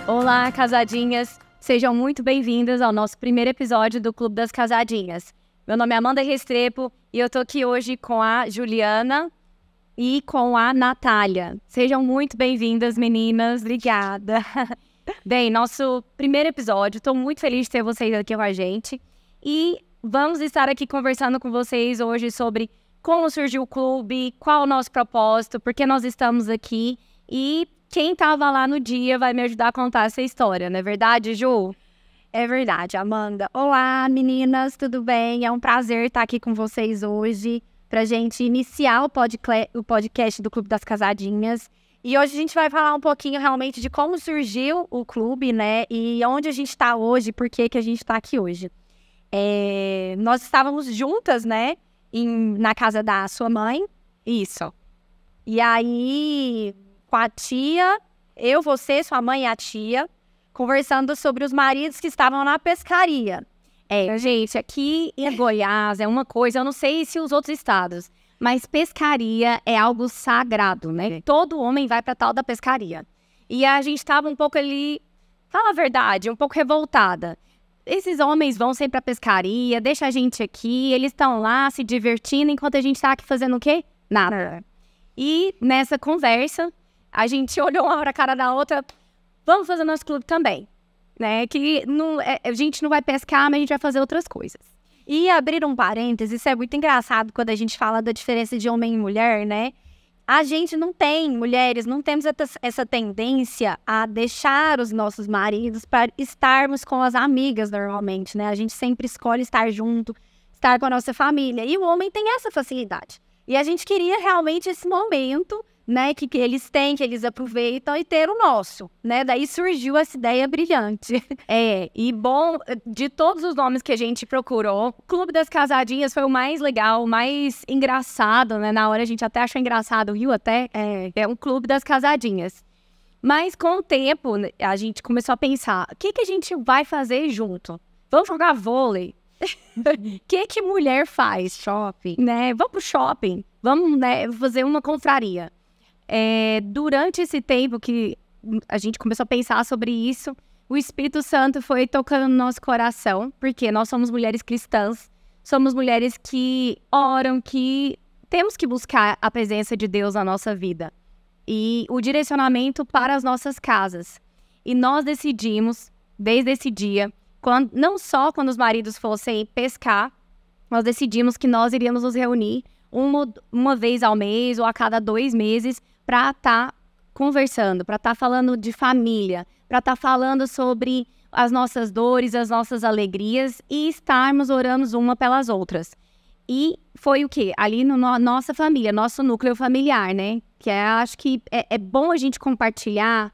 Olá, casadinhas! Sejam muito bem-vindas ao nosso primeiro episódio do Clube das Casadinhas. Meu nome é Amanda Restrepo e eu tô aqui hoje com a Juliana e com a Natália. Sejam muito bem-vindas, meninas. Obrigada. Bem, nosso primeiro episódio, estou muito feliz de ter vocês aqui com a gente. E vamos estar aqui conversando com vocês hoje sobre como surgiu o clube, qual o nosso propósito, por que nós estamos aqui e quem estava lá no dia vai me ajudar a contar essa história, não é verdade, Ju? É verdade, Amanda. Olá, meninas, tudo bem? É um prazer estar aqui com vocês hoje para a gente iniciar o podcast do Clube das Casadinhas. E hoje a gente vai falar um pouquinho realmente de como surgiu o clube, né? E onde a gente está hoje, por que a gente está aqui hoje. Nós estávamos juntas, né? Na casa da sua mãe. Isso. E aí, com a tia, eu, você, sua mãe e a tia, conversando sobre os maridos que estavam na pescaria. Gente, aqui em Goiás é uma coisa, eu não sei se os outros estados, mas pescaria é algo sagrado, né? Todo homem vai pra tal da pescaria. E a gente tava um pouco ali, fala a verdade, um pouco revoltada. Esses homens vão sempre pra pescaria, deixa a gente aqui, eles estão lá se divertindo, enquanto a gente tá aqui fazendo o quê? Nada. E nessa conversa, a gente olhou uma pra cara da outra, vamos fazer nosso clube também, né? Que a gente não vai pescar, mas a gente vai fazer outras coisas. E abrir um parênteses, isso é muito engraçado quando a gente fala da diferença de homem e mulher, né? A gente não tem, mulheres, não temos essa tendência a deixar os nossos maridos para estarmos com as amigas normalmente, né? A gente sempre escolhe estar junto, estar com a nossa família. E o homem tem essa facilidade. E a gente queria realmente esse momento, né, que eles têm, que eles aproveitam e ter o nosso, né? Daí surgiu essa ideia brilhante. E bom, de todos os nomes que a gente procurou, o Clube das Casadinhas foi o mais legal, o mais engraçado, né? Na hora a gente até achou engraçado, viu? É um Clube das Casadinhas. Mas com o tempo, a gente começou a pensar, o que a gente vai fazer junto? Vamos jogar vôlei? O que mulher faz? Shopping. Né? Vamos pro shopping, vamos, né, fazer uma confraria. Durante esse tempo que a gente começou a pensar sobre isso, o Espírito Santo foi tocando no nosso coração, porque nós somos mulheres cristãs, somos mulheres que oram, que temos que buscar a presença de Deus na nossa vida e o direcionamento para as nossas casas. E nós decidimos, desde esse dia, não só quando os maridos fossem pescar, nós decidimos que nós iríamos nos reunir uma vez ao mês ou a cada 2 meses para estar conversando, para estar falando de família, para estar falando sobre as nossas dores, as nossas alegrias e estarmos orando uma pelas outras. E foi o quê? Ali na nossa família, nosso núcleo familiar, né? Que acho que é bom a gente compartilhar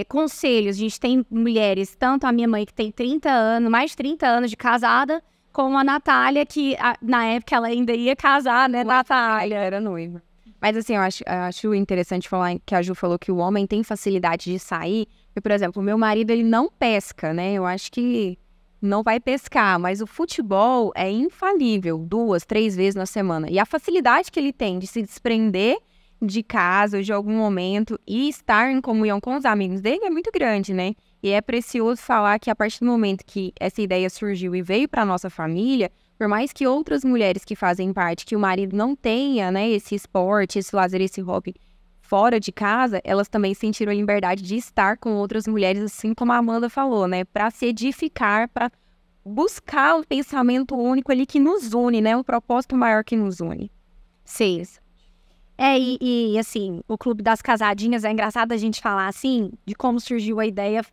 conselhos. A gente tem mulheres, tanto a minha mãe que tem 30 anos, mais de 30 anos de casada, como a Natália, que na época ela ainda ia casar, né, Natália? Era noiva. Mas assim, eu acho interessante falar que a Ju falou que o homem tem facilidade de sair. Porque, por exemplo, o meu marido, ele não pesca, né? Eu acho que não vai pescar, mas o futebol é infalível, 2, 3 vezes na semana. E a facilidade que ele tem de se desprender de casa ou de algum momento e estar em comunhão com os amigos dele é muito grande, né? E é precioso falar que a partir do momento que essa ideia surgiu e veio para nossa família, por mais que outras mulheres que fazem parte, que o marido não tenha, né, esse esporte, esse lazer, esse hobby fora de casa, elas também sentiram a liberdade de estar com outras mulheres, assim como a Amanda falou, né, para se edificar, para buscar o pensamento único ali que nos une, né, um propósito maior que nos une. Sim. E assim, o Clube das Casadinhas, é engraçado a gente falar assim, de como surgiu a ideia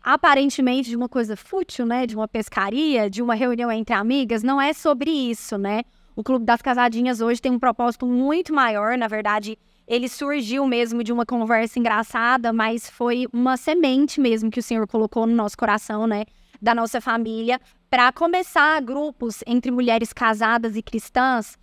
aparentemente de uma coisa fútil, né, de uma pescaria, de uma reunião entre amigas. Não é sobre isso, né? O Clube das Casadinhas hoje tem um propósito muito maior. Na verdade, ele surgiu mesmo de uma conversa engraçada, mas foi uma semente mesmo que o Senhor colocou no nosso coração, né, da nossa família, para começar grupos entre mulheres casadas e cristãs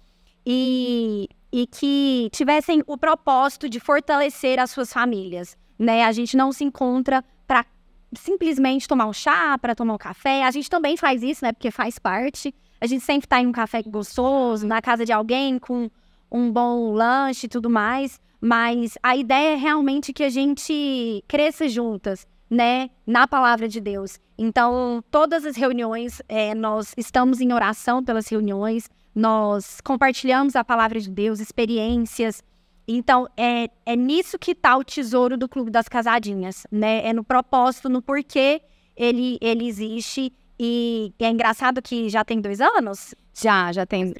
e que tivessem o propósito de fortalecer as suas famílias, né? A gente não se encontra para simplesmente tomar um chá, para tomar um café. A gente também faz isso, né? Porque faz parte. A gente sempre tá em um café gostoso, na casa de alguém, com um bom lanche e tudo mais, mas a ideia é realmente que a gente cresça juntas, né, na palavra de Deus. Então, todas as reuniões, nós estamos em oração pelas reuniões, nós compartilhamos a palavra de Deus, experiências. Então, é nisso que está o tesouro do Clube das Casadinhas, né? É no propósito, no porquê ele existe. E é engraçado que já tem 2 anos. Já tem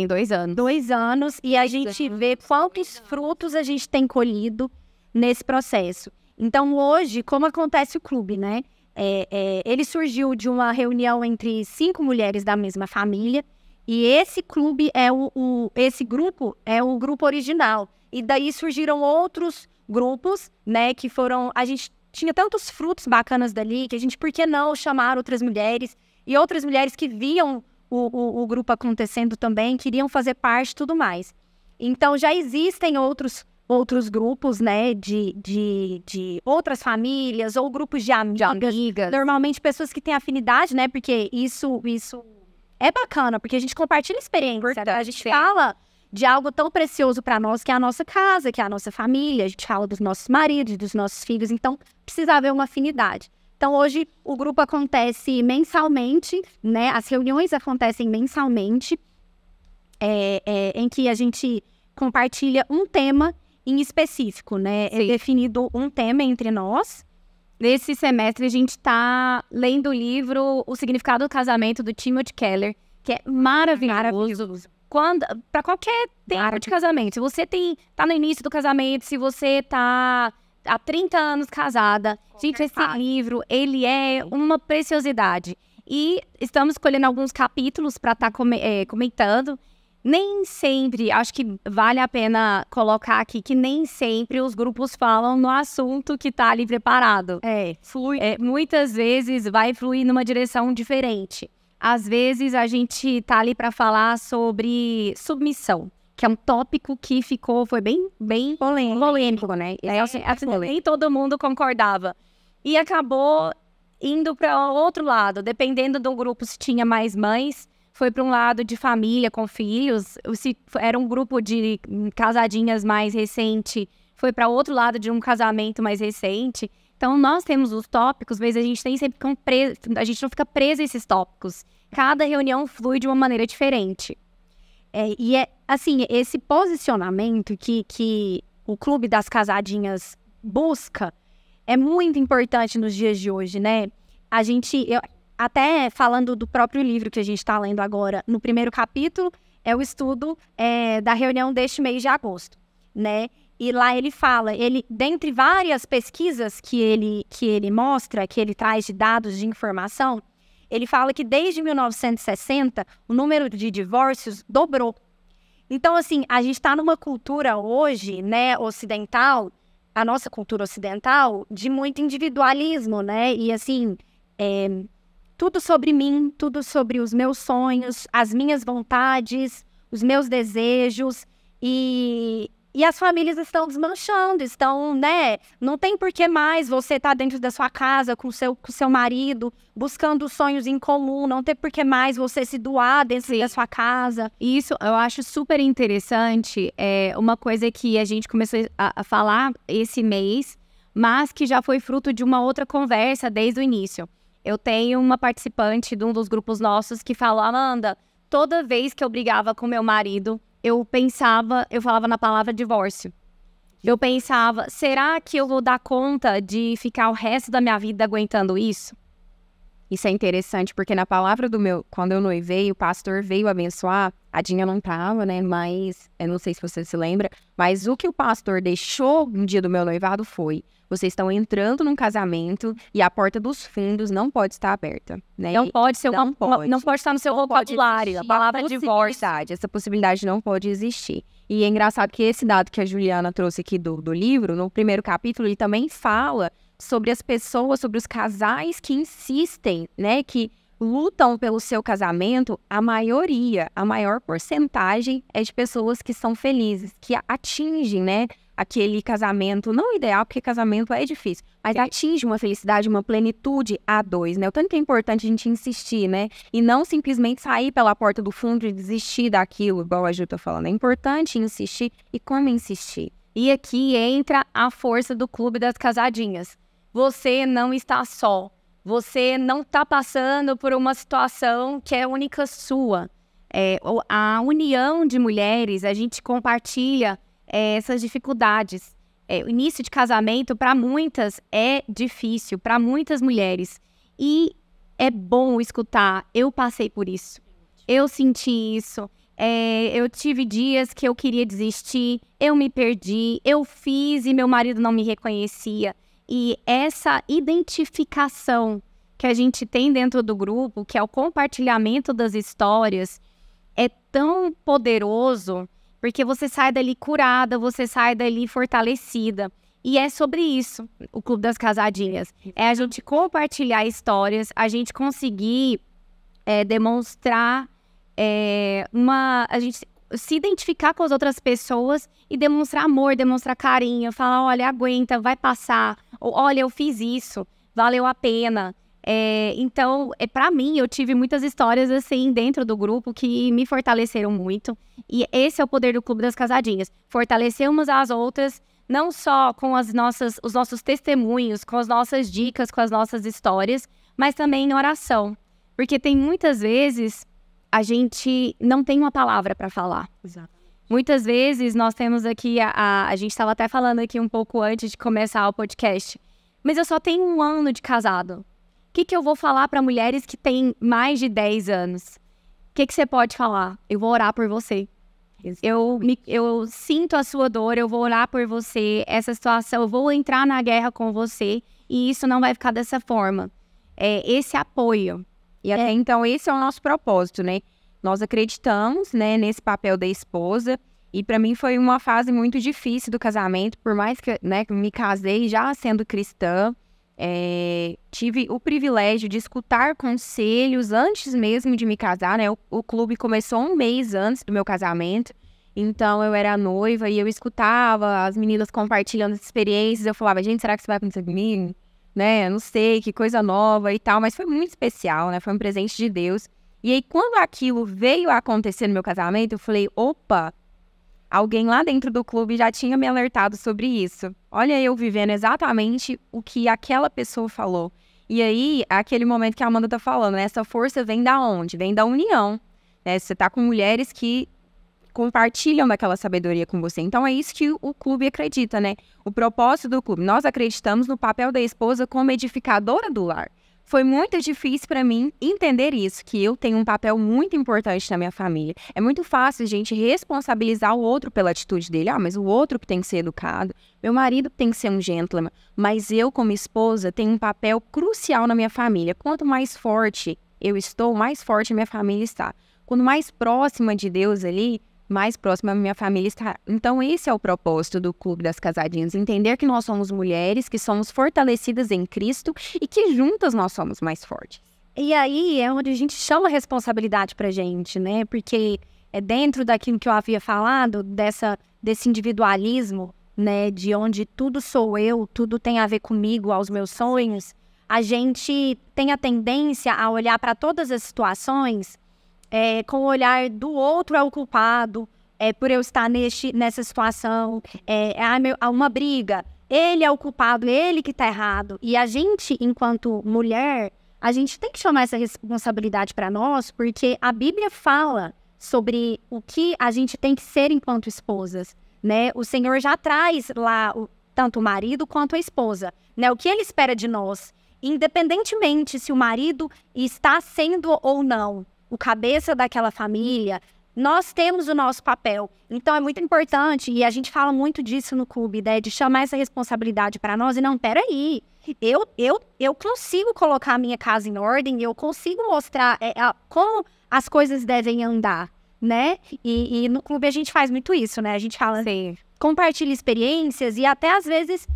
2 anos. 2 anos, e a gente vê quantos frutos a gente tem colhido nesse processo. Então, hoje, como acontece o clube, né? Ele surgiu de uma reunião entre 5 mulheres da mesma família, e esse clube esse grupo é o grupo original. E daí surgiram outros grupos, né, que foram... A gente tinha tantos frutos bacanas dali, que a gente, por que não chamar outras mulheres? E outras mulheres que viam o grupo acontecendo também, queriam fazer parte e tudo mais. Então, já existem outros grupos, né, de outras famílias, ou grupos de amigas. Normalmente, pessoas que têm afinidade, né, porque isso é bacana, porque a gente compartilha experiência, a gente fala de algo tão precioso para nós, que é a nossa casa, que é a nossa família, a gente fala dos nossos maridos, dos nossos filhos, então precisa haver uma afinidade. Então, hoje, o grupo acontece mensalmente, né? As reuniões acontecem mensalmente, em que a gente compartilha um tema em específico, né? Sim. É definido um tema entre nós. Nesse semestre, a gente está lendo o livro O Significado do Casamento, do Timothy Keller, que é maravilhoso. Para qualquer tempo de casamento. Se você tá no início do casamento, se você tá há 30 anos casada, gente, esse livro, ele é uma preciosidade. E estamos escolhendo alguns capítulos para estar comentando. Nem sempre, acho que vale a pena colocar aqui que nem sempre os grupos falam no assunto que tá ali preparado. Flui. Muitas vezes vai fluir numa direção diferente. Às vezes a gente tá ali para falar sobre submissão, que é um tópico que foi bem polêmico, né? Nem todo mundo concordava. E acabou indo para outro lado, dependendo do grupo, se tinha mais mães, foi para um lado de família com filhos, se era um grupo de casadinhas mais recente, foi para outro lado de um casamento mais recente. Então, nós temos os tópicos, mas a gente tem sempre a gente não fica preso a esses tópicos. Cada reunião flui de uma maneira diferente. Assim, esse posicionamento que o Clube das Casadinhas busca é muito importante nos dias de hoje, né? Até falando do próprio livro que a gente está lendo agora, no primeiro capítulo, é o estudo da reunião deste mês de agosto, né? E lá ele fala, dentre várias pesquisas que ele mostra, que ele traz de dados de informação, ele fala que desde 1960, o número de divórcios dobrou. Então, assim, a gente está numa cultura hoje, né, ocidental, a nossa cultura ocidental, de muito individualismo, né? E, assim, tudo sobre mim, tudo sobre os meus sonhos, as minhas vontades, os meus desejos. E as famílias estão desmanchando, né? Não tem por que mais você estar dentro da sua casa com seu marido, buscando sonhos em comum. Não tem por que mais você se doar dentro da sua casa. Isso eu acho super interessante. É uma coisa que a gente começou a falar esse mês, mas que já foi fruto de uma outra conversa desde o início. Eu tenho uma participante de um dos grupos nossos que falou: Amanda, toda vez que eu brigava com meu marido, eu falava na palavra divórcio. Eu pensava, será que eu vou dar conta de ficar o resto da minha vida aguentando isso? Isso é interessante, porque na palavra quando eu noivei, o pastor veio abençoar, a Dinha não tava, né, mas, eu não sei se você se lembra, mas o que o pastor deixou no dia do meu noivado foi: vocês estão entrando num casamento e a porta dos fundos não pode estar aberta, né? Não pode estar no seu vocabulário, a palavra divórcio. Essa possibilidade não pode existir. E é engraçado que esse dado que a Juliana trouxe aqui do livro, no primeiro capítulo, ele também fala sobre as pessoas, sobre os casais que insistem, né, que lutam pelo seu casamento. A maior porcentagem é de pessoas que são felizes, que atingem, né, aquele casamento, não ideal, porque casamento é difícil, mas atinge uma felicidade, uma plenitude a dois, né? O tanto que é importante a gente insistir, né? E não simplesmente sair pela porta do fundo e desistir daquilo, igual a Ju tá falando. É importante insistir. E como insistir? E aqui entra a força do Clube das Casadinhas. Você não está só. Você não está passando por uma situação que é única sua. A união de mulheres, a gente compartilha essas dificuldades. O início de casamento, para muitas, é difícil, para muitas mulheres. E é bom escutar, eu passei por isso, eu senti isso, eu tive dias que eu queria desistir, eu me perdi, eu fiz e meu marido não me reconhecia. E essa identificação que a gente tem dentro do grupo, que é o compartilhamento das histórias, é tão poderoso, porque você sai dali curada, você sai dali fortalecida. E é sobre isso, o Clube das Casadinhas. É a gente compartilhar histórias, a gente conseguir demonstrar a gente se identificar com as outras pessoas e demonstrar amor, demonstrar carinho, falar, olha, aguenta, vai passar, ou, olha, eu fiz isso, valeu a pena. Então, para mim, eu tive muitas histórias assim dentro do grupo que me fortaleceram muito. E esse é o poder do Clube das Casadinhas. Fortalecer umas às outras, não só com os nossos testemunhos, com as nossas dicas, com as nossas histórias, mas também em oração. Porque tem muitas vezes a gente não tem uma palavra para falar. Exato. Muitas vezes nós temos aqui, a gente estava até falando aqui um pouco antes de começar o podcast, mas eu só tenho 1 ano de casado. O que eu vou falar para mulheres que têm mais de 10 anos? O que você pode falar? Eu vou orar por você. Eu sinto a sua dor, eu vou orar por você, essa situação, eu vou entrar na guerra com você e isso não vai ficar dessa forma. Esse apoio. E até então, esse é o nosso propósito, né? Nós acreditamos, né, nesse papel da esposa. E para mim foi uma fase muito difícil do casamento, por mais que, né, que me casei já sendo cristã. Tive o privilégio de escutar conselhos antes mesmo de me casar, né? O clube começou 1 mês antes do meu casamento. Então, eu era noiva e eu escutava as meninas compartilhando as experiências. Eu falava, gente, será que isso vai acontecer comigo? Né, não sei, que coisa nova e tal, mas foi muito especial, né, foi um presente de Deus. E aí, quando aquilo veio a acontecer no meu casamento, eu falei, opa, alguém lá dentro do clube já tinha me alertado sobre isso. Olha eu vivendo exatamente o que aquela pessoa falou. E aí, aquele momento que a Amanda tá falando, né, essa força vem da onde? Vem da união, né, você tá com mulheres que compartilham daquela sabedoria com você. Então, é isso que o clube acredita, né? O propósito do clube. Nós acreditamos no papel da esposa como edificadora do lar. Foi muito difícil para mim entender isso, que eu tenho um papel muito importante na minha família. É muito fácil a gente responsabilizar o outro pela atitude dele. Mas o outro que tem que ser educado, meu marido tem que ser um gentleman. Mas eu, como esposa, tenho um papel crucial na minha família. Quanto mais forte eu estou, mais forte a minha família está. Quanto mais próxima de Deus ali, mais próxima a minha família está. Então, esse é o propósito do Clube das Casadinhas. Entender que nós somos mulheres, que somos fortalecidas em Cristo e que juntas nós somos mais fortes. E aí é onde a gente chama a responsabilidade pra gente, né? Porque é dentro daquilo que eu havia falado, desse individualismo, né? De onde tudo sou eu, tudo tem a ver comigo, aos meus sonhos. A gente tem a tendência a olhar para todas as situações com o olhar do outro é o culpado, por eu estar nessa situação, uma briga, ele é o culpado, ele que tá errado. E a gente, enquanto mulher, a gente tem que chamar essa responsabilidade para nós, porque a Bíblia fala sobre o que a gente tem que ser enquanto esposas, né? O Senhor já traz lá tanto o marido quanto a esposa, né? O que ele espera de nós, independentemente se o marido está sendo ou não o cabeça daquela família, nós temos o nosso papel. Então, é muito importante, e a gente fala muito disso no clube, né, de chamar essa responsabilidade para nós. E não, peraí, eu consigo colocar a minha casa em ordem, eu consigo mostrar como as coisas devem andar, né? E no clube a gente faz muito isso, né? A gente fala, compartilha experiências e até às vezes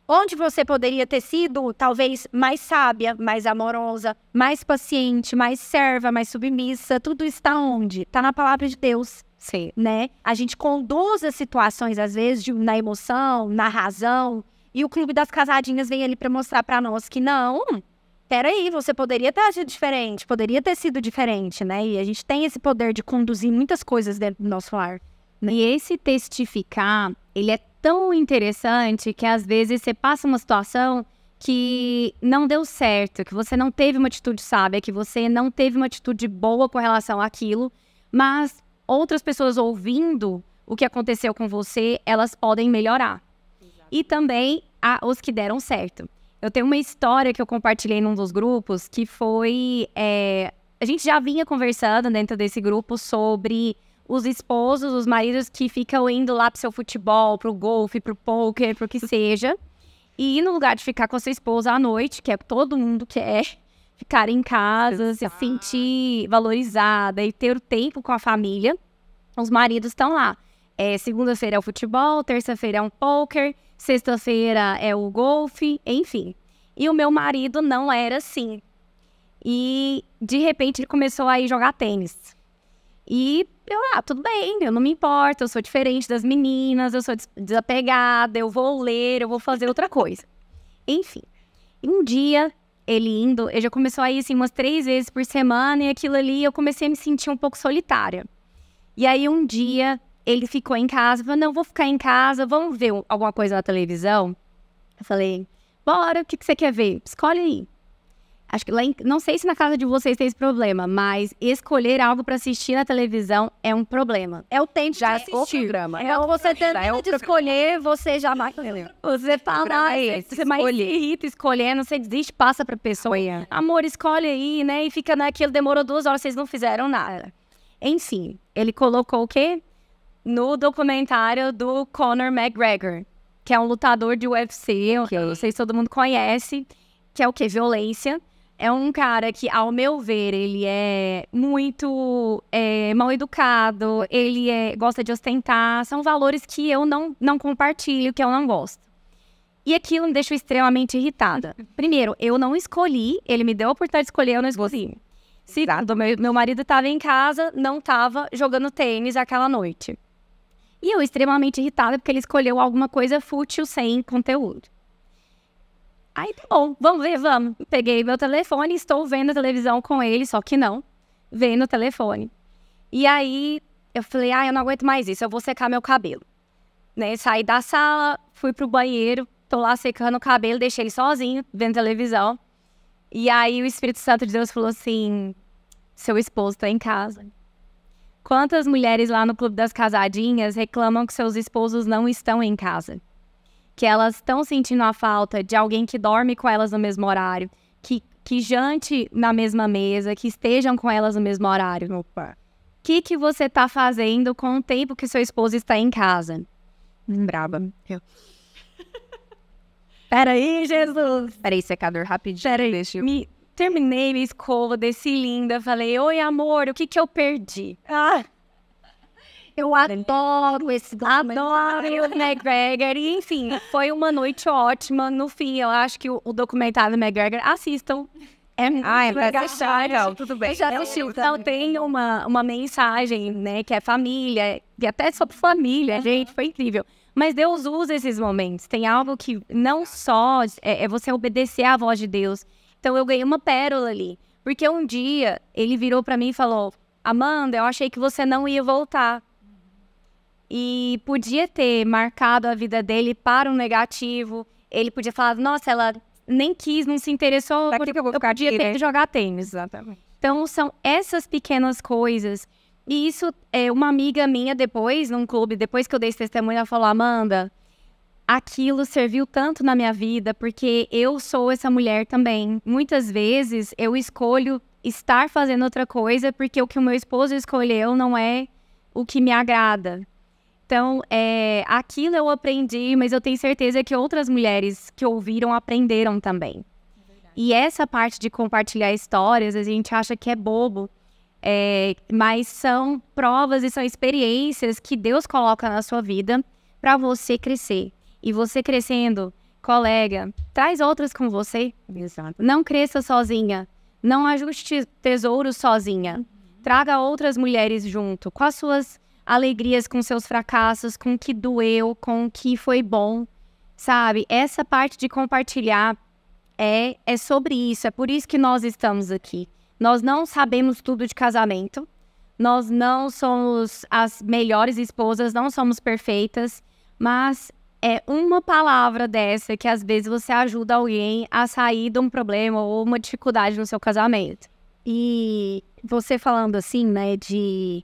onde você poderia ter sido, talvez, mais sábia, mais amorosa, mais paciente, mais serva, mais submissa, tudo está onde? Está na palavra de Deus, Sim. né? A gente conduz as situações, às vezes, na emoção, na razão. E o Clube das Casadinhas vem ali para mostrar para nós que não, peraí, você poderia ter agido diferente, poderia ter sido diferente, né? E a gente tem esse poder de conduzir muitas coisas dentro do nosso lar. E esse testificar, ele é tão interessante que às vezes você passa uma situação que não deu certo, que você não teve uma atitude sábia, que você não teve uma atitude boa com relação àquilo, mas outras pessoas ouvindo o que aconteceu com você, elas podem melhorar. E também os que deram certo. Eu tenho uma história que eu compartilhei num dos grupos, que foi... a gente já vinha conversando dentro desse grupo sobre os esposos, os maridos que ficam indo lá pro seu futebol, pro golfe, pro poker, pro que seja. E no lugar de ficar com a sua esposa à noite, que é todo mundo quer, ficar em casa, se sentir valorizada e ter o tempo com a família, os maridos estão lá. Segunda-feira é o futebol, terça-feira é um poker, sexta-feira é o golfe, enfim. E o meu marido não era assim. E, de repente, ele começou a ir jogar tênis. E eu, tudo bem, eu não me importo, eu sou diferente das meninas, eu sou desapegada, eu vou ler, eu vou fazer outra coisa. Enfim, um dia, ele já começou a ir assim umas 3 vezes por semana, e aquilo ali eu comecei a me sentir um pouco solitária. E aí um dia, ele ficou em casa, falou, não, vou ficar em casa, vamos ver alguma coisa na televisão? Eu falei, bora, o que você quer ver? Escolhe aí. Acho que lá não sei se na casa de vocês tem esse problema, mas escolher algo para assistir na televisão é um problema. É o tempo Já de é o assistir. programa. Você termina de escolher, você já vai... Você fala, você mais se irrita escolhendo, você desiste, passa pra pessoa. Amor, escolhe aí, né? E fica naquilo, demorou 2 horas, vocês não fizeram nada. Enfim, ele colocou o quê? No documentário do Conor McGregor, que é um lutador de UFC, que eu não sei se todo mundo conhece, que é o quê? Violência. É um cara que, ao meu ver, ele é muito mal educado, ele gosta de ostentar, são valores que eu não compartilho, que eu não gosto. E aquilo me deixou extremamente irritada. Primeiro, eu não escolhi, ele me deu a oportunidade de escolher, eu não escolhi. Segundo, meu marido estava em casa, não estava jogando tênis aquela noite. E eu extremamente irritada porque ele escolheu alguma coisa fútil, sem conteúdo. Aí, tá bom, vamos ver, vamos. Peguei meu telefone, estou vendo a televisão com ele, só que não, vendo o telefone. E aí, eu falei, eu não aguento mais isso, eu vou secar meu cabelo. Né? Saí da sala, fui pro banheiro, tô lá secando o cabelo, deixei ele sozinho, vendo televisão. E aí, o Espírito Santo de Deus falou assim, seu esposo tá em casa. Quantas mulheres lá no Clube das Casadinhas reclamam que seus esposos não estão em casa? Que elas estão sentindo a falta de alguém que dorme com elas no mesmo horário, que jante na mesma mesa, que estejam com elas no mesmo horário. Opa. O que você tá fazendo com o tempo que seu esposo está em casa? Braba. Peraí, Jesus. Peraí, secador, rapidinho. Peraí, terminei minha escova, desci linda, falei, oi amor, o que eu perdi? Eu adoro esse documentário. Adoro o McGregor. E, enfim, foi uma noite ótima. No fim, eu acho que o documentário do McGregor, assistam. É legal. Tudo bem. Eu já assisti. Então, tem uma mensagem, né, que é família, e até sobre família, gente, foi incrível. Mas Deus usa esses momentos. Tem algo que não só é você obedecer à voz de Deus. Então, eu ganhei uma pérola ali. Porque um dia, ele virou pra mim e falou, Amanda, eu achei que você não ia voltar. E podia ter marcado a vida dele para um negativo. Ele podia falar, nossa, ela nem quis, não se interessou, porque eu podia ter que jogar tênis. Exatamente. Então, são essas pequenas coisas. E isso, uma amiga minha depois, num clube, depois que eu dei esse testemunho, ela falou, Amanda, aquilo serviu tanto na minha vida, porque eu sou essa mulher também. Muitas vezes, eu escolho estar fazendo outra coisa, porque o que o meu esposo escolheu não é o que me agrada. Então, aquilo eu aprendi, mas eu tenho certeza que outras mulheres que ouviram aprenderam também. E essa parte de compartilhar histórias, a gente acha que é bobo, mas são provas e são experiências que Deus coloca na sua vida para você crescer. E você crescendo, colega, traz outras com você. Exato. Não cresça sozinha, não ajuste tesouros sozinha. Traga outras mulheres junto, com as suas alegrias com seus fracassos, com o que doeu, com o que foi bom, sabe? Essa parte de compartilhar é sobre isso, é por isso que nós estamos aqui. Nós não sabemos tudo de casamento, nós não somos as melhores esposas, não somos perfeitas, mas é uma palavra dessa que às vezes você ajuda alguém a sair de um problema ou uma dificuldade no seu casamento. E você falando assim, né, de...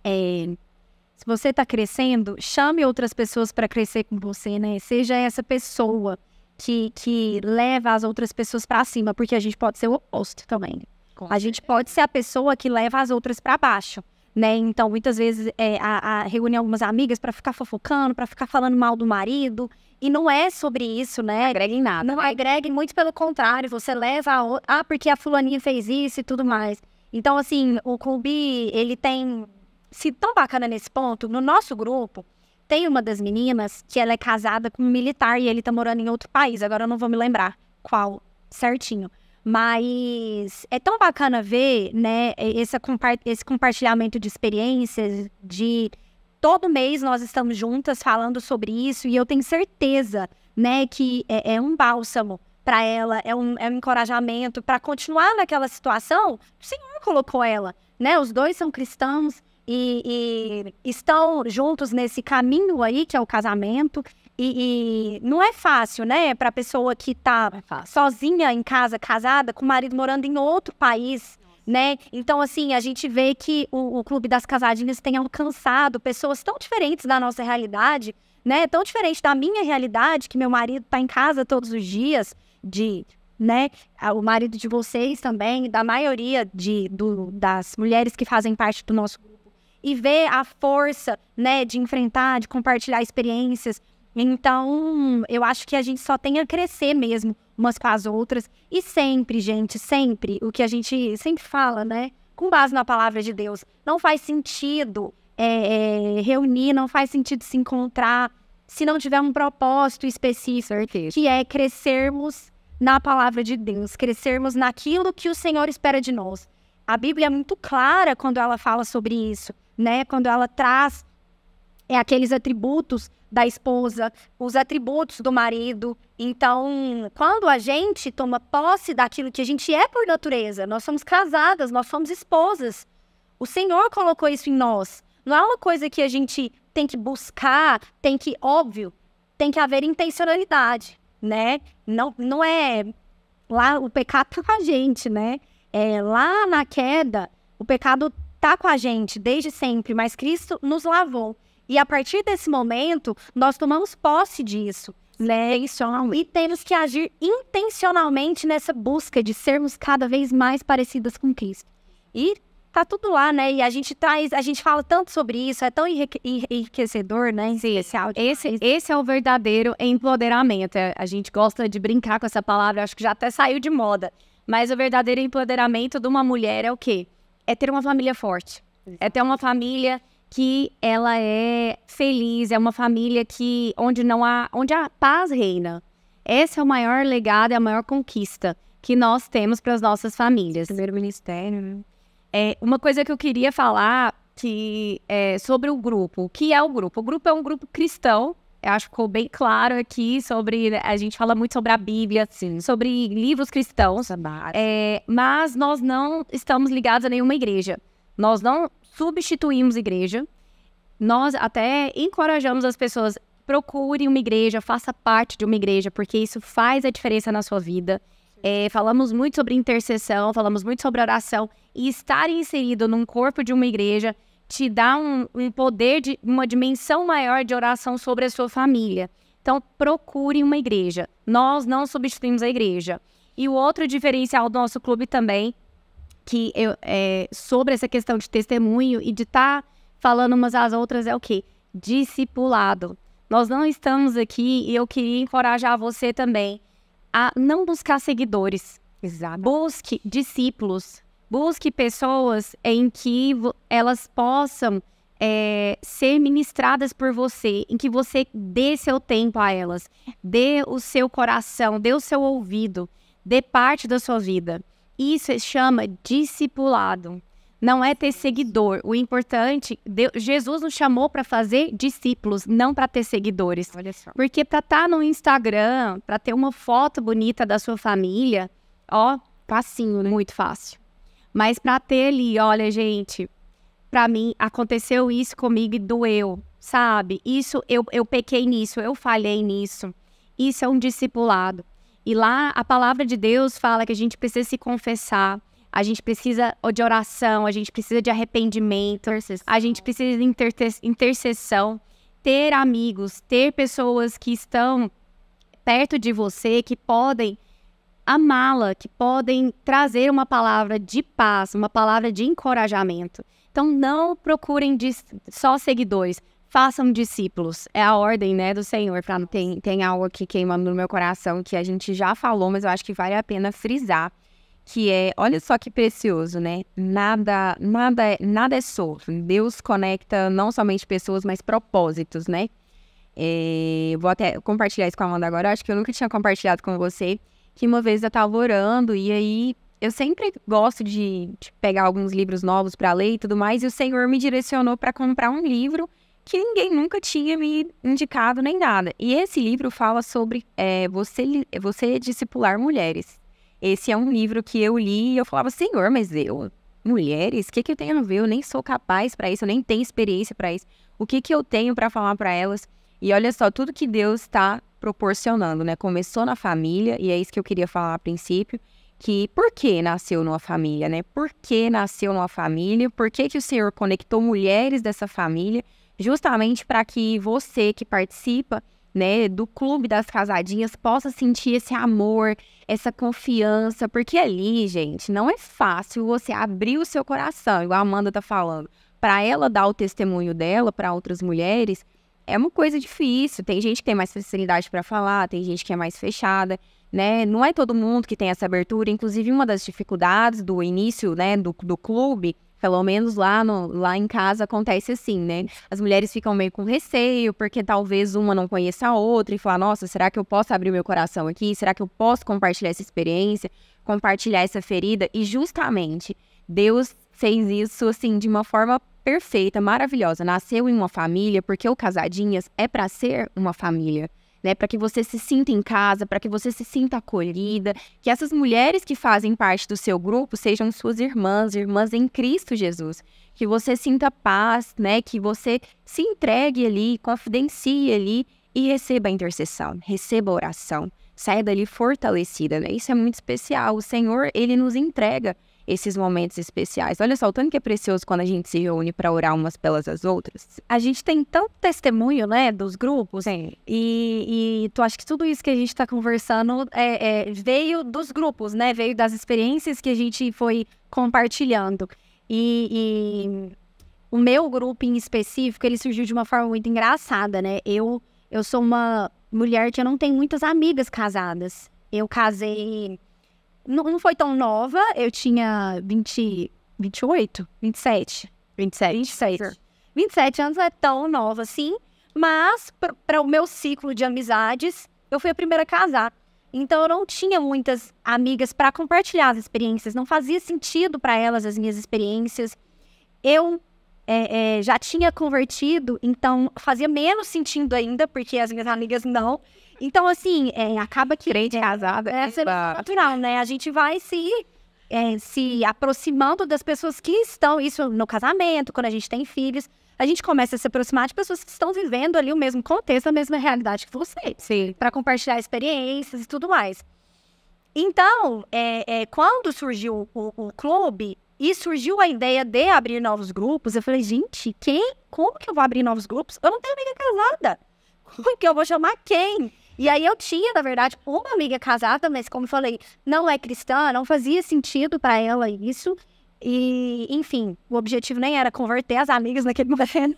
se você tá crescendo, chame outras pessoas para crescer com você, né? Seja essa pessoa que leva as outras pessoas para cima, porque a gente pode ser o oposto também. A gente pode ser a pessoa que leva as outras para baixo, né? Então, muitas vezes, reúne algumas amigas para ficar fofocando, para ficar falando mal do marido. E não é sobre isso, né? Não agrega em nada. Não agrega, muito pelo contrário. Você leva a outra... Ah, porque a fulaninha fez isso e tudo mais. Então, assim, o clube, ele tem sido tão bacana nesse ponto. No nosso grupo, tem uma das meninas que ela é casada com um militar e ele tá morando em outro país. Agora eu não vou me lembrar qual certinho. Mas é tão bacana ver, né, esse compartilhamento de experiências, de todo mês nós estamos juntas falando sobre isso, e eu tenho certeza, né, que é um bálsamo para ela, é um encorajamento para continuar naquela situação. O Senhor colocou ela, né? Os dois são cristãos e estão juntos nesse caminho aí, que é o casamento. E não é fácil, né? Para a pessoa que tá sozinha em casa, casada, com o marido morando em outro país, né? Então, assim, a gente vê que o Clube das Casadinhas tem alcançado pessoas tão diferentes da nossa realidade, né? Tão diferente da minha realidade, que meu marido tá em casa todos os dias, né? O marido de vocês também, da maioria das mulheres que fazem parte do nosso grupo. E ver a força, né, de enfrentar, de compartilhar experiências. Então, eu acho que a gente só tem a crescer mesmo umas com as outras. E sempre, gente, sempre, o que a gente sempre fala, né? Com base na palavra de Deus, não faz sentido reunir, não faz sentido se encontrar se não tiver um propósito específico, que é crescermos na palavra de Deus, crescermos naquilo que o Senhor espera de nós. A Bíblia é muito clara quando ela fala sobre isso, né? Quando ela traz aqueles atributos da esposa, os atributos do marido. Então, quando a gente toma posse daquilo que a gente é por natureza, nós somos casadas, nós somos esposas. O Senhor colocou isso em nós. Não é uma coisa que a gente tem que buscar, óbvio, tem que haver intencionalidade, né? Não é... Lá o pecado tá com a gente, né? Lá na queda, o pecado tá com a gente desde sempre, mas Cristo nos lavou. E a partir desse momento, nós tomamos posse disso, né? E temos que agir intencionalmente nessa busca de sermos cada vez mais parecidas com Cristo. E tá tudo lá, né? E a gente fala tanto sobre isso, é tão enriquecedor, né? Sim, esse é o verdadeiro empoderamento. A gente gosta de brincar com essa palavra, acho que já até saiu de moda. Mas o verdadeiro empoderamento de uma mulher é o quê? É ter uma família forte. É ter uma família que ela é feliz, é uma família onde a paz reina. Esse é o maior legado, é a maior conquista que nós temos para as nossas famílias. Primeiro ministério, né? Uma coisa que eu queria falar sobre o grupo. O que é o grupo? O grupo é um grupo cristão. Eu acho que ficou bem claro aqui a gente fala muito sobre a Bíblia, sim, sobre livros cristãos. Mas nós não estamos ligados a nenhuma igreja. Nós não substituímos igreja. Nós até encorajamos as pessoas, procure uma igreja, faça parte de uma igreja, porque isso faz a diferença na sua vida. Falamos muito sobre intercessão, falamos muito sobre oração, e estar inserido num corpo de uma igreja te dá um poder, uma dimensão maior de oração sobre a sua família. Então, procure uma igreja. Nós não substituímos a igreja. E o outro diferencial do nosso clube também, que sobre essa questão de testemunho e de estar falando umas às outras, é o quê? Discipulado. Nós não estamos aqui, e eu queria encorajar você também a não buscar seguidores. Exato. Busque discípulos. Busque pessoas em que elas possam ser ministradas por você, em que você dê seu tempo a elas, dê o seu coração, dê o seu ouvido, dê parte da sua vida. Isso se chama discipulado. Não é ter seguidor. O importante, Jesus nos chamou para fazer discípulos, não para ter seguidores. Olha só. Porque para estar no Instagram, para ter uma foto bonita da sua família, ó, facinho, né? Muito fácil. Mas para ter ali, olha, gente, para mim aconteceu isso comigo e doeu, sabe? Isso, eu pequei nisso, eu falhei nisso. Isso é um discipulado. E lá a palavra de Deus fala que a gente precisa se confessar. A gente precisa de oração, a gente precisa de arrependimento, a gente precisa de intercessão, ter amigos, ter pessoas que estão perto de você, que podem amá-la, que podem trazer uma palavra de paz, uma palavra de encorajamento. Então, não procurem só seguidores, façam discípulos. É a ordem, né, do Senhor. Tem algo aqui queimando no meu coração que a gente já falou, mas eu acho que vale a pena frisar. Que é, olha só que precioso, né? Nada é solto. Deus conecta não somente pessoas, mas propósitos, né? Vou até compartilhar isso com a Amanda agora. Eu acho que eu nunca tinha compartilhado com você. Que uma vez eu tava orando e aí eu sempre gosto de pegar alguns livros novos para ler e tudo mais. E o Senhor me direcionou para comprar um livro que ninguém nunca tinha me indicado nem nada. E esse livro fala sobre você discipular mulheres. Esse é um livro que eu li e eu falava, Senhor, mas mulheres, o que eu tenho a ver? Eu nem sou capaz para isso, eu nem tenho experiência para isso. O que eu tenho para falar para elas? E olha só, tudo que Deus está proporcionando, né? Começou na família, e é isso que eu queria falar a princípio, que por que nasceu numa família, né? Por que nasceu numa família? Por que o Senhor conectou mulheres dessa família? Justamente para que você que participa, né, do clube das casadinhas possa sentir esse amor, essa confiança, porque ali, gente, não é fácil você abrir o seu coração, igual a Amanda tá falando, para ela dar o testemunho dela para outras mulheres, é uma coisa difícil. Tem gente que tem mais facilidade para falar, tem gente que é mais fechada, né? Não é todo mundo que tem essa abertura. Inclusive, uma das dificuldades do início, né, do clube, pelo menos lá em casa acontece assim, né? As mulheres ficam meio com receio, porque talvez uma não conheça a outra e fala, nossa, será que eu posso abrir meu coração aqui? Será que eu posso compartilhar essa experiência? Compartilhar essa ferida? E justamente, Deus fez isso, assim, de uma forma perfeita, maravilhosa. Nasceu em uma família, porque o Casadinhas é para ser uma família, né? Para que você se sinta em casa, para que você se sinta acolhida, que essas mulheres que fazem parte do seu grupo sejam suas irmãs em Cristo Jesus, que você sinta paz, né? Que você se entregue ali, confidencie ali e receba a intercessão, receba a oração, saia dali fortalecida, né? Isso é muito especial. O Senhor, Ele nos entrega esses momentos especiais. Olha só, o tanto que é precioso quando a gente se reúne para orar umas pelas outras. A gente tem tanto testemunho, né, dos grupos. Sim. E tu acha que tudo isso que a gente está conversando veio dos grupos, né? Veio das experiências que a gente foi compartilhando. E o meu grupo em específico, ele surgiu de uma forma muito engraçada, né? Eu sou uma mulher que eu não tenho muitas amigas casadas. Eu casei... Não foi tão nova, eu tinha 28, 27. 27 anos não é tão nova assim, mas para o meu ciclo de amizades, eu fui a primeira a casar. Então, eu não tinha muitas amigas para compartilhar as experiências, não fazia sentido para elas as minhas experiências. Eu já tinha convertido, então fazia menos sentido ainda, porque as minhas amigas não. Então, assim, acaba que... Crente casada. É natural, né? A gente vai se aproximando das pessoas que estão... Isso no casamento, quando a gente tem filhos. A gente começa a se aproximar de pessoas que estão vivendo ali o mesmo contexto, a mesma realidade que você. Sim. Para compartilhar experiências e tudo mais. Então, quando surgiu o clube e surgiu a ideia de abrir novos grupos, eu falei, gente, como que eu vou abrir novos grupos? Eu não tenho amiga casada. Como que eu vou chamar quem? E aí eu tinha, na verdade, uma amiga casada, mas como eu falei, não é cristã, não fazia sentido para ela isso. E, enfim, o objetivo nem era converter as amigas naquele momento.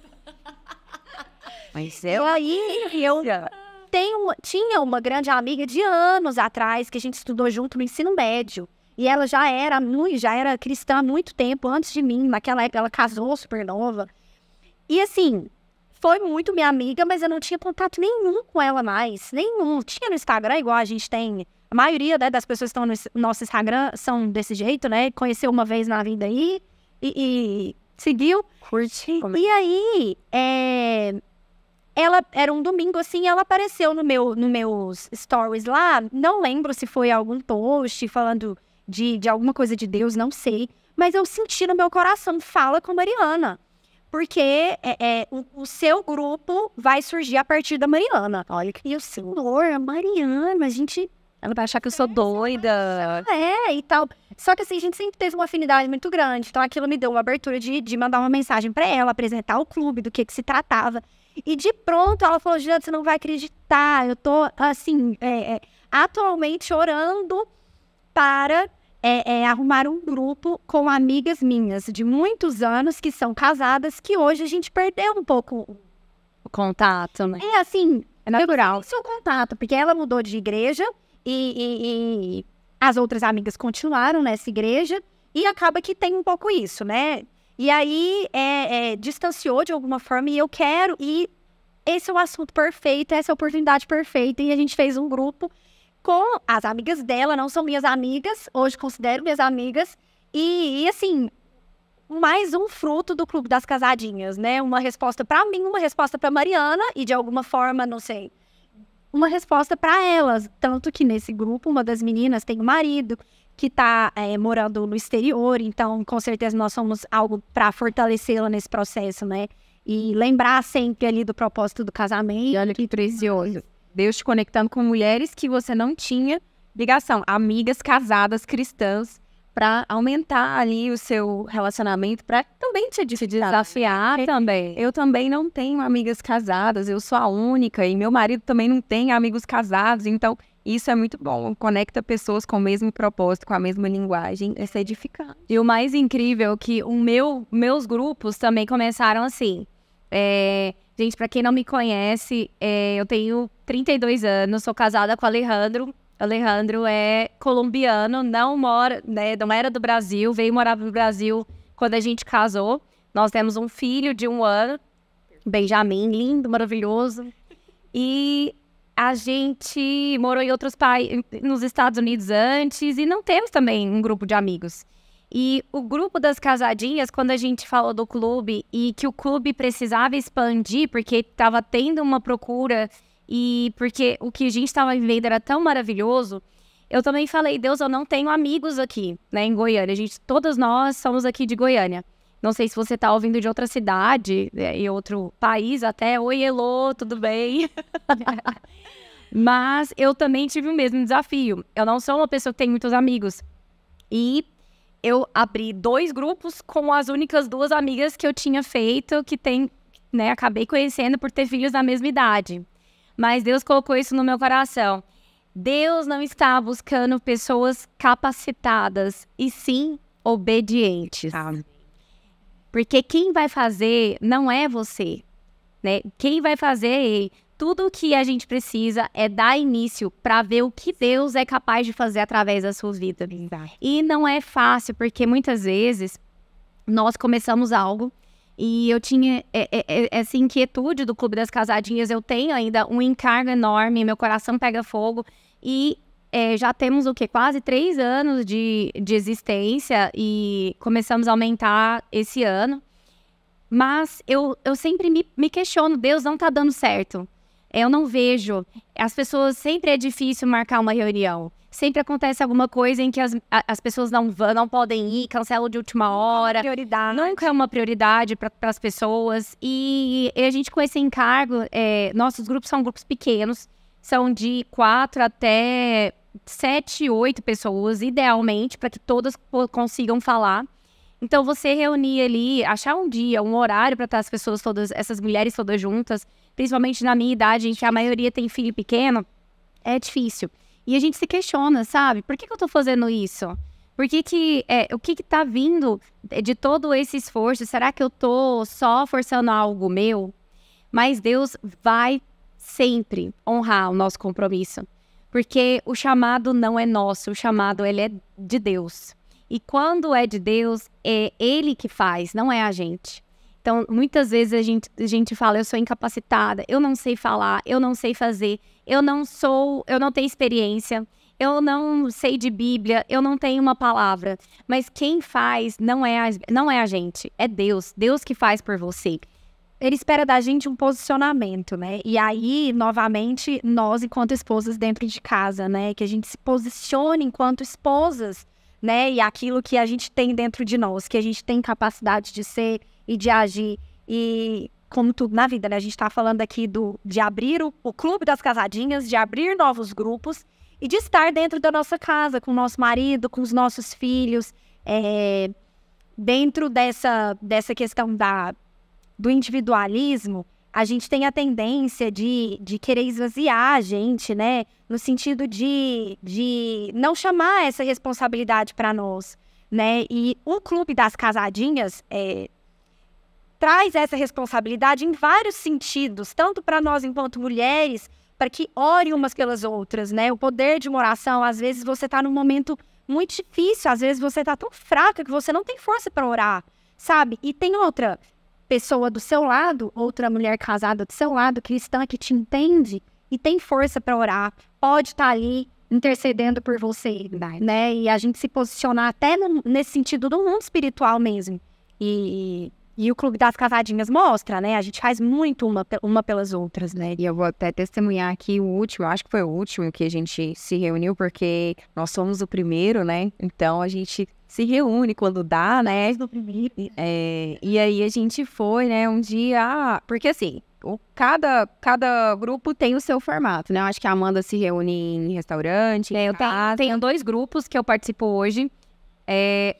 Mas E aí eu tinha uma grande amiga de anos atrás, que a gente estudou junto no ensino médio. E ela já era cristã há muito tempo, antes de mim. Naquela época ela casou super nova. E assim... Foi muito minha amiga, mas eu não tinha contato nenhum com ela mais. Nenhum. Tinha no Instagram, igual a gente tem. A maioria, né, das pessoas que estão no nosso Instagram são desse jeito, né? Conheceu uma vez na vida aí e seguiu. Curti. E aí, ela era um domingo, assim, ela apareceu no meus stories lá. Não lembro se foi algum post falando de alguma coisa de Deus, não sei. Mas eu senti no meu coração, fala com Mariana. Porque o seu grupo vai surgir a partir da Mariana. Olha que... E o Senhor, a Mariana, a gente... Ela vai achar que eu sou doida. E tal. Só que assim, a gente sempre teve uma afinidade muito grande. Então aquilo me deu uma abertura de mandar uma mensagem pra ela, apresentar o clube, do que se tratava. E de pronto ela falou, Juliana, você não vai acreditar. Eu tô, assim, atualmente orando para arrumar um grupo com amigas minhas de muitos anos que são casadas, que hoje a gente perdeu um pouco O contato, né? assim, É natural. seu contato, porque ela mudou de igreja e as outras amigas continuaram nessa igreja e acaba que tem um pouco isso, né? E aí distanciou de alguma forma e esse é o assunto perfeito, essa é a oportunidade perfeita e a gente fez um grupo com as amigas dela, não são minhas amigas, hoje considero minhas amigas e assim, mais um fruto do Clube das Casadinhas, né? Uma resposta pra mim, uma resposta pra Mariana e de alguma forma, não sei, uma resposta pra elas. Tanto que nesse grupo, uma das meninas tem um marido que tá morando no exterior, então com certeza nós somos algo pra fortalecê-la nesse processo, né? E lembrar sempre ali do propósito do casamento. E olha que precioso. Deus te conectando com mulheres que você não tinha ligação, amigas casadas cristãs, para aumentar ali o seu relacionamento, para também te desafiar também. Eu também não tenho amigas casadas, eu sou a única, e meu marido também não tem amigos casados, então isso é muito bom, conecta pessoas com o mesmo propósito, com a mesma linguagem, isso é edificante. E o mais incrível é que meus grupos também começaram assim. Gente, pra quem não me conhece, eu tenho 32 anos, sou casada com o Alejandro. Alejandro é colombiano, não era do Brasil, veio morar no Brasil quando a gente casou. Nós temos um filho de 1 ano, Benjamin, lindo, maravilhoso. E a gente morou em outros países, nos Estados Unidos antes, e não temos também um grupo de amigos. E o grupo das casadinhas, quando a gente falou do clube e que o clube precisava expandir, porque estava tendo uma procura e porque o que a gente estava vivendo era tão maravilhoso, eu também falei, Deus, eu não tenho amigos aqui, né, em Goiânia. Todas nós somos aqui de Goiânia. Não sei se você está ouvindo de outra cidade, em outro país até. Oi, Elô, tudo bem? Mas eu também tive o mesmo desafio. Eu não sou uma pessoa que tem muitos amigos. E eu abri 2 grupos com as únicas 2 amigas que eu tinha feito, que acabei conhecendo por ter filhos da mesma idade. Mas Deus colocou isso no meu coração. Deus não está buscando pessoas capacitadas, e sim obedientes. Porque quem vai fazer não é você, né? Quem vai fazer, tudo o que a gente precisa é dar início para ver o que Deus é capaz de fazer através da sua vida. E não é fácil, porque muitas vezes nós começamos algo e eu tinha essa inquietude do Clube das Casadinhas, eu tenho ainda um encargo enorme, meu coração pega fogo e já temos quase 3 anos de existência e começamos a aumentar esse ano. Mas eu sempre me questiono, Deus não tá dando certo. Eu não vejo. As pessoas, sempre é difícil marcar uma reunião. Sempre acontece alguma coisa em que as pessoas não podem ir, cancelam de última hora. Nunca é uma prioridade para as pessoas. E a gente, com esse encargo, nossos grupos são grupos pequenos. São de 4 até 7, 8 pessoas, idealmente, para que todas consigam falar. Então, você reunir ali, achar um dia, um horário para estar as pessoas todas, essas mulheres todas juntas, principalmente na minha idade, em que a maioria tem filho pequeno, é difícil. E a gente se questiona, sabe? Por que eu tô fazendo isso? O que tá vindo de todo esse esforço? Será que eu tô só forçando algo meu? Mas Deus vai sempre honrar o nosso compromisso. Porque o chamado não é nosso, o chamado ele é de Deus. E quando é de Deus, é Ele que faz, não é a gente. Então, muitas vezes a gente fala, eu sou incapacitada, eu não sei falar, eu não sei fazer, eu não tenho experiência. eu não sei de Bíblia, eu não tenho uma palavra. Mas quem faz não é a gente, é Deus. Deus que faz por você. Ele espera da gente um posicionamento, né? E aí, novamente, nós, enquanto esposas dentro de casa, né? Que a gente se posicione enquanto esposas, né? E aquilo que a gente tem dentro de nós, que a gente tem capacidade de ser e de agir. E como tudo na vida, né? A gente tá falando aqui de abrir o Clube das Casadinhas, de abrir novos grupos e de estar dentro da nossa casa, com o nosso marido, com os nossos filhos, dentro dessa questão do individualismo. A gente tem a tendência de querer esvaziar a gente, né? No sentido de não chamar essa responsabilidade para nós, né? E o Clube das Casadinhas traz essa responsabilidade em vários sentidos, tanto para nós enquanto mulheres, para que orem umas pelas outras, né? O poder de uma oração, às vezes você está num momento muito difícil, às vezes você está tão fraca que você não tem força para orar, sabe? E tem outra pessoa do seu lado, outra mulher casada do seu lado, cristã, que te entende e tem força para orar, pode estar ali intercedendo por você, né? E a gente se posicionar até nesse sentido do mundo espiritual mesmo. E o Clube das Casadinhas mostra, né? A gente faz muito uma pelas outras, né? E eu vou até testemunhar aqui o último, acho que foi o último que a gente se reuniu, porque nós somos o primeiro, né? Então a gente se reúne quando dá, né? E aí a gente foi, né, um dia... Porque assim, cada grupo tem o seu formato, né? Eu acho que a Amanda se reúne em restaurante, eu tenho 2 grupos que eu participo hoje.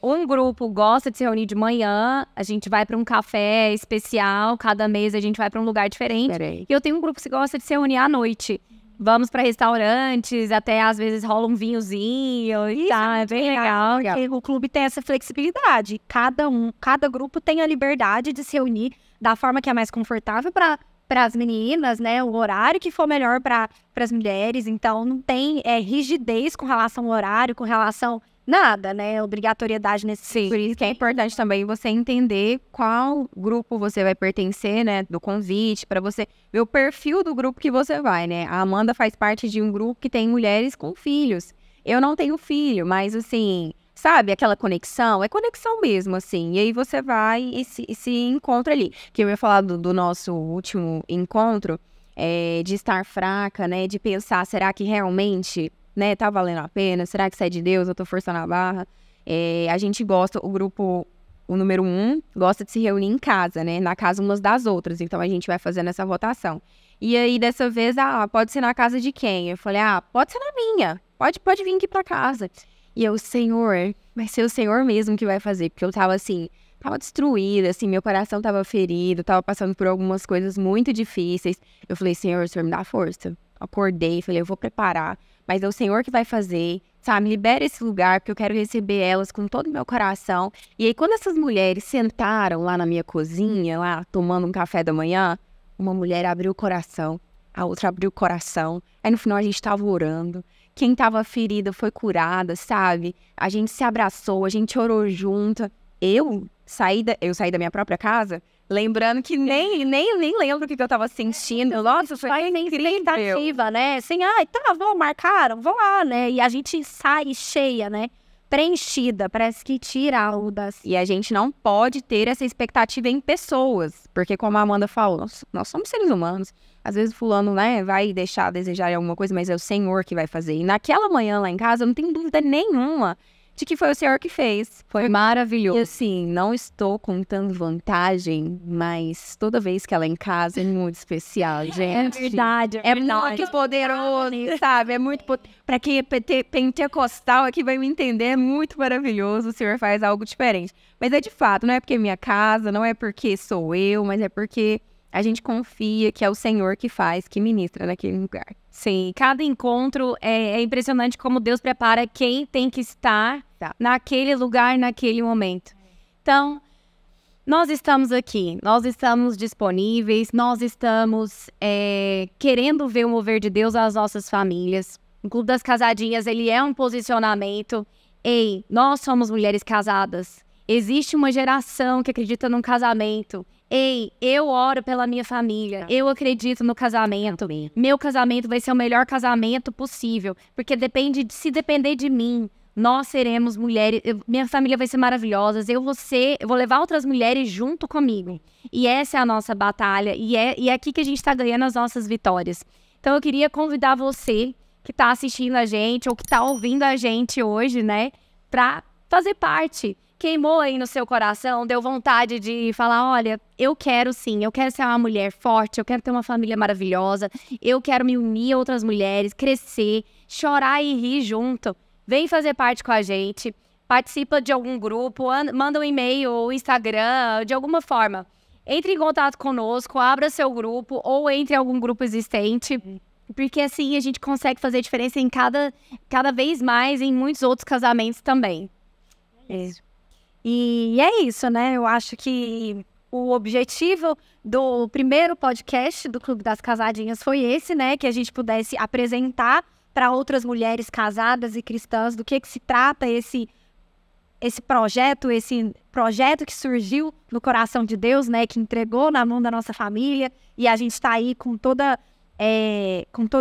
Um grupo gosta de se reunir de manhã, a gente vai para um café especial, cada mês a gente vai para um lugar diferente. E eu tenho um grupo que gosta de se reunir à noite. Vamos para restaurantes, até às vezes rola um vinhozinho e tá, é bem legal. O clube tem essa flexibilidade. Cada grupo tem a liberdade de se reunir da forma que é mais confortável para as meninas, né? O horário que for melhor para as mulheres. Então, não tem rigidez com relação ao horário, com relação nada, né? Obrigatoriedade nesse sentido. Por isso que é importante também você entender qual grupo você vai pertencer, né? Do convite, para você ver o perfil do grupo que você vai, né? A Amanda faz parte de um grupo que tem mulheres com filhos. Eu não tenho filho, mas assim, sabe? Aquela conexão, é conexão mesmo, assim. E aí você vai e se encontra ali. Que eu ia falar do nosso último encontro, de estar fraca, né? De pensar, será que realmente... né, tá valendo a pena? Será que isso é de Deus? Eu tô forçando a barra. A gente gosta, o grupo, o número 1, gosta de se reunir em casa, né? Na casa umas das outras. Então, a gente vai fazendo essa votação. E aí, dessa vez, pode ser na casa de quem? Eu falei, pode ser na minha. Pode vir aqui pra casa. E eu, Senhor, vai ser o Senhor mesmo que vai fazer. Porque eu tava assim, tava destruída, assim, meu coração tava ferido, tava passando por algumas coisas muito difíceis. Eu falei, Senhor, o Senhor me dá força. Acordei, falei, eu vou preparar. Mas é o Senhor que vai fazer, sabe? Libera esse lugar, porque eu quero receber elas com todo o meu coração. E aí, quando essas mulheres sentaram lá na minha cozinha, lá, tomando um café da manhã, uma mulher abriu o coração, a outra abriu o coração. Aí, no final, a gente tava orando. Quem tava ferida foi curada, sabe? A gente se abraçou, a gente orou junto. Eu saí da minha própria casa... lembrando que nem lembro o que eu tava sentindo. Nossa, foi nem expectativa, né? Assim, marcaram, vão lá, né? E a gente sai cheia, né? Preenchida, parece que tira algo das... E a gente não pode ter essa expectativa em pessoas, porque como a Amanda falou, nós somos seres humanos. Às vezes fulano, né, vai deixar a desejar alguma coisa, mas é o Senhor que vai fazer. E naquela manhã lá em casa, eu não tenho dúvida nenhuma de que foi o Senhor que fez. Foi maravilhoso. E assim, não estou contando vantagem, mas toda vez que ela é em casa é muito especial, gente. É verdade. É muito poderoso, sabe? É muito para quem é pentecostal aqui vai me entender, é muito maravilhoso. O Senhor faz algo diferente. Mas é de fato, não é porque é minha casa, não é porque sou eu, mas é porque a gente confia que é o Senhor que faz, que ministra naquele lugar. Sim, cada encontro é impressionante como Deus prepara quem tem que estar naquele lugar, naquele momento. Então, nós estamos aqui, nós estamos disponíveis, nós estamos querendo ver o mover de Deus às nossas famílias. O Clube das Casadinhas, ele é um posicionamento. Ei, nós somos mulheres casadas. Existe uma geração que acredita num casamento. Ei, eu oro pela minha família, eu acredito no casamento, meu casamento vai ser o melhor casamento possível, porque se depender de mim, nós seremos mulheres, minha família vai ser maravilhosa, eu vou levar outras mulheres junto comigo. E essa é a nossa batalha, e é aqui que a gente está ganhando as nossas vitórias. Então eu queria convidar você que está assistindo a gente, ou que está ouvindo a gente hoje, né, para fazer parte. Queimou aí no seu coração, deu vontade de falar, olha, eu quero sim, eu quero ser uma mulher forte, eu quero ter uma família maravilhosa, eu quero me unir a outras mulheres, crescer, chorar e rir junto. Vem fazer parte com a gente, participa de algum grupo, manda um e-mail ou Instagram, de alguma forma. Entre em contato conosco, abra seu grupo ou entre em algum grupo existente, porque assim a gente consegue fazer diferença em cada vez mais em muitos outros casamentos também. E é isso, né? Eu acho que o objetivo do primeiro podcast do Clube das Casadinhas foi esse, né? Que a gente pudesse apresentar para outras mulheres casadas e cristãs do que se trata esse projeto que surgiu no coração de Deus, né? Que entregou na mão da nossa família. E a gente está aí com todo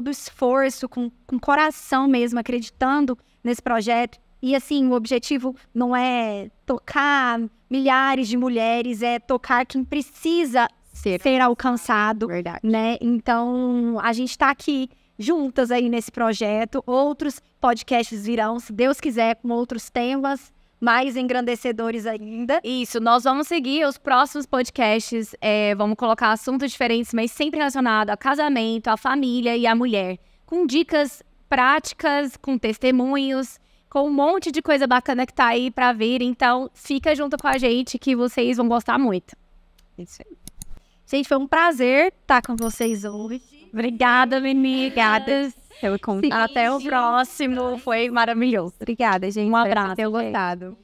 o esforço, com coração mesmo, acreditando nesse projeto. E assim, o objetivo não é tocar milhares de mulheres, é tocar quem precisa ser alcançado, Verdade. né? Então, a gente está aqui juntas aí nesse projeto. Outros podcasts virão, se Deus quiser, com outros temas mais engrandecedores ainda. Isso, nós vamos seguir os próximos podcasts, vamos colocar assuntos diferentes, mas sempre relacionados a casamento, a família e a mulher, com dicas práticas, com testemunhos, com um monte de coisa bacana que tá aí pra vir. Então, fica junto com a gente que vocês vão gostar muito. Isso aí. Gente, foi um prazer estar com vocês hoje. Obrigada, meninas. Pelo convite. Até o próximo. Foi maravilhoso. Obrigada, gente. Um abraço. Espero ter gostado.